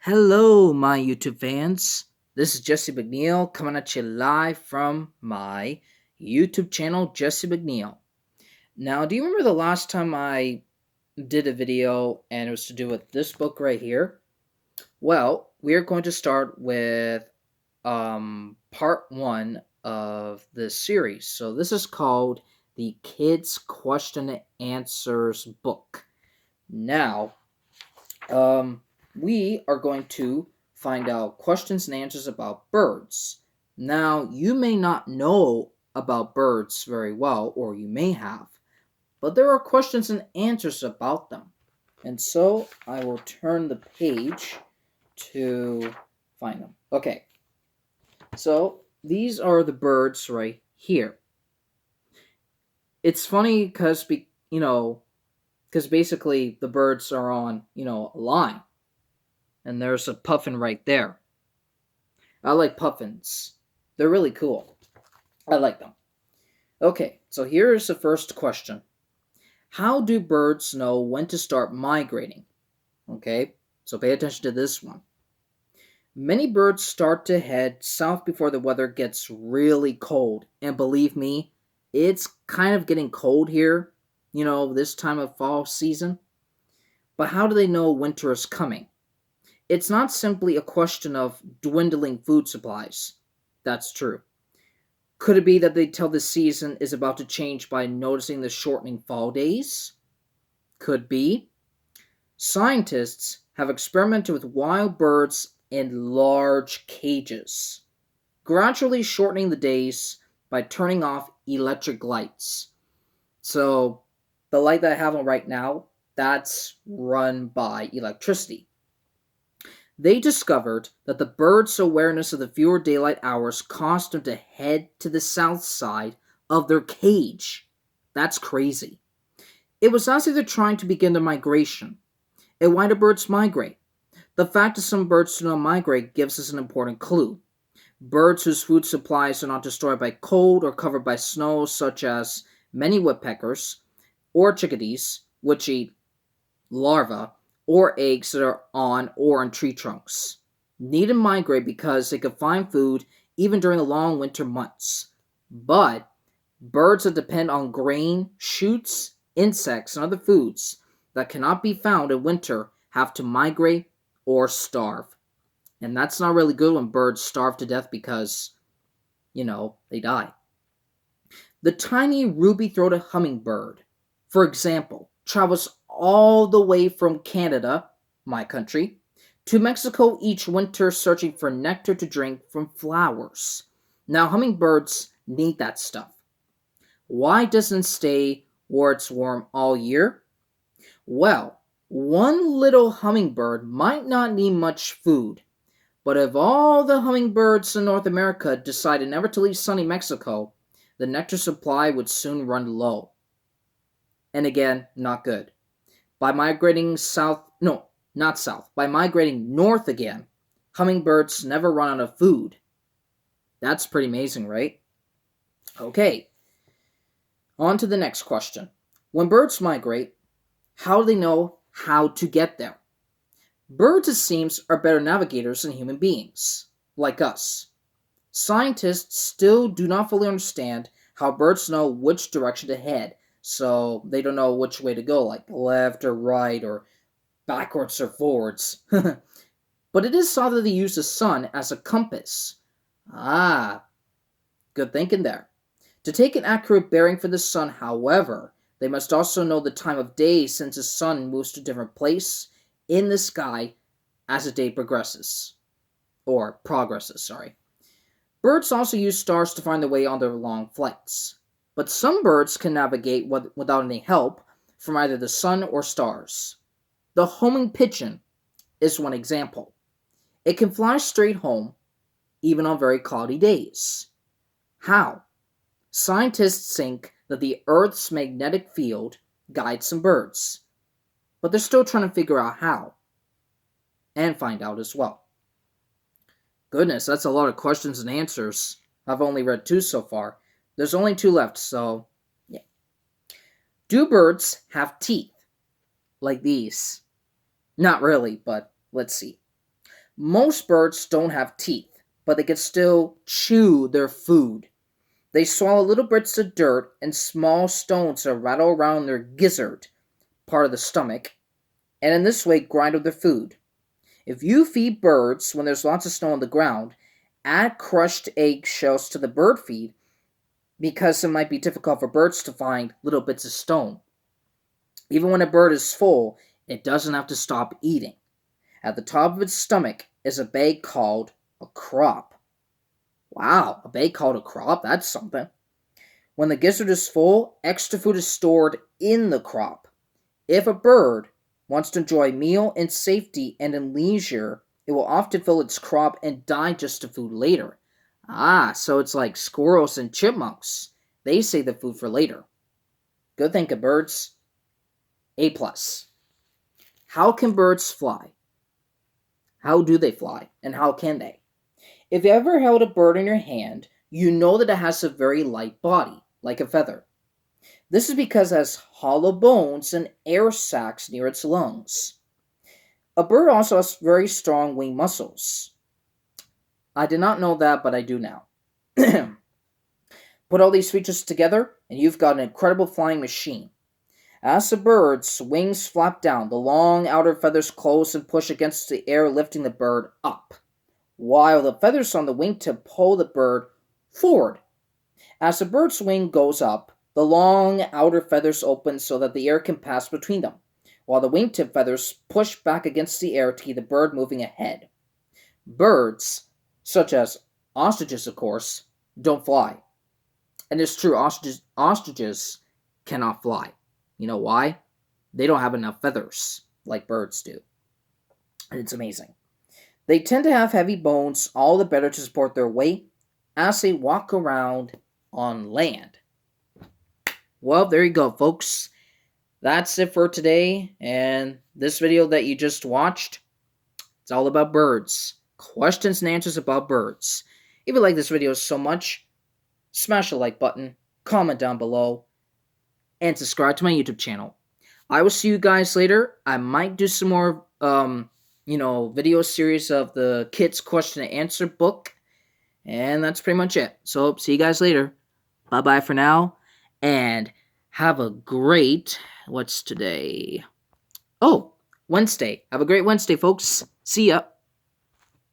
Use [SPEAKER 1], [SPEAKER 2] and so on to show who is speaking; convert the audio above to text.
[SPEAKER 1] Hello, my YouTube fans. This is Jesse McNeil coming at you live from my YouTube channel, Jesse McNeil. Now, do you remember the last time I did a video and it was to do with this book right here? Well, we are going to start with part one of this series. So, this is called the Kids Question and Answers book. Now, um, we are going to find out questions and answers about birds. Now, you may not know about birds very well, or you may have, but there are questions and answers about them. And so I will turn the page to find them. Okay, so these are the birds right here. It's funny because, because basically the birds are on, a line. And there's a puffin right there. I like puffins. They're really cool. I like them. Okay, so here's the first question. How do birds know when to start migrating? Okay, so pay attention to this one. Many birds start to head south before the weather gets really cold. And believe me, it's kind of getting cold here, this time of fall season. But how do they know winter is coming? It's not simply a question of dwindling food supplies. That's true. Could it be that they tell the season is about to change by noticing the shortening fall days? Could be. Scientists have experimented with wild birds in large cages, gradually shortening the days by turning off electric lights. So, the light that I have on right now, that's run by electricity. They discovered that the birds' awareness of the fewer daylight hours caused them to head to the south side of their cage. That's crazy. It was as if they're trying to begin their migration. And why do birds migrate? The fact that some birds do not migrate gives us an important clue. Birds whose food supplies are not destroyed by cold or covered by snow, such as many woodpeckers or chickadees, which eat larvae, or eggs that are on or on tree trunks. Need to migrate because they can find food even during the long winter months. But birds that depend on grain, shoots, insects, and other foods that cannot be found in winter have to migrate or starve. And that's not really good when birds starve to death because, they die. The tiny ruby-throated hummingbird, for example, travels all the way from Canada, my country, to Mexico each winter searching for nectar to drink from flowers. Now, hummingbirds need that stuff. Why doesn't it stay where it's warm all year? Well, one little hummingbird might not need much food, but if all the hummingbirds in North America decided never to leave sunny Mexico, the nectar supply would soon run low. And again, not good. By migrating by migrating north again, hummingbirds never run out of food. That's pretty amazing, right? Okay, on to the next question. When birds migrate, how do they know how to get there? Birds, it seems, are better navigators than human beings, like us. Scientists still do not fully understand how birds know which direction to head, so they don't know which way to go, like left or right or backwards or forwards. But it is thought that they use the sun as a compass. Ah, good thinking there. To take an accurate bearing for the sun, however, they must also know the time of day since the sun moves to a different place in the sky as the day progresses. Or progresses, sorry. Birds also use stars to find their way on their long flights. But some birds can navigate without any help from either the sun or stars. The homing pigeon is one example. It can fly straight home, even on very cloudy days. How? Scientists think that the Earth's magnetic field guides some birds, but they're still trying to figure out how, and find out as well. Goodness, that's a lot of questions and answers. I've only read 2 so far. There's only 2 left, so yeah. Do birds have teeth? Like these? Not really, but let's see. Most birds don't have teeth, but they can still chew their food. They swallow little bits of dirt and small stones that rattle around their gizzard, part of the stomach, and in this way grind up their food. If you feed birds when there's lots of snow on the ground, add crushed eggshells to the bird feed because it might be difficult for birds to find little bits of stone. Even when a bird is full, it doesn't have to stop eating. At the top of its stomach is a bag called a crop. Wow, a bag called a crop? That's something. When the gizzard is full, extra food is stored in the crop. If a bird wants to enjoy a meal in safety and in leisure, it will often fill its crop and digest the food later. So it's like squirrels and chipmunks. They save the food for later. Good thinking, birds. A+. How can birds fly? How do they fly? And how can they? If you ever held a bird in your hand, you know that it has a very light body, like a feather. This is because it has hollow bones and air sacs near its lungs. A bird also has very strong wing muscles. I did not know that, but I do now. Put all these features together, and you've got an incredible flying machine. As the bird's wings flap down, the long outer feathers close and push against the air, lifting the bird up, while the feathers on the wingtip pull the bird forward. As the bird's wing goes up, the long outer feathers open so that the air can pass between them, while the wingtip feathers push back against the air to keep the bird moving ahead. Birds, such as ostriches, of course, don't fly. And it's true, ostriches cannot fly. You know why? They don't have enough feathers like birds do. And it's amazing. They tend to have heavy bones, all the better to support their weight as they walk around on land. Well, there you go, folks. That's it for today. And this video that you just watched, it's all about birds. Questions and answers about birds. If you like this video so much, smash the like button, comment down below, and subscribe to my YouTube channel. I will see you guys later. I might do some more, video series of the Kids Question and Answer book. And that's pretty much it. So, see you guys later. Bye-bye for now. And have a great, what's today? Oh, Wednesday. Have a great Wednesday, folks. See ya.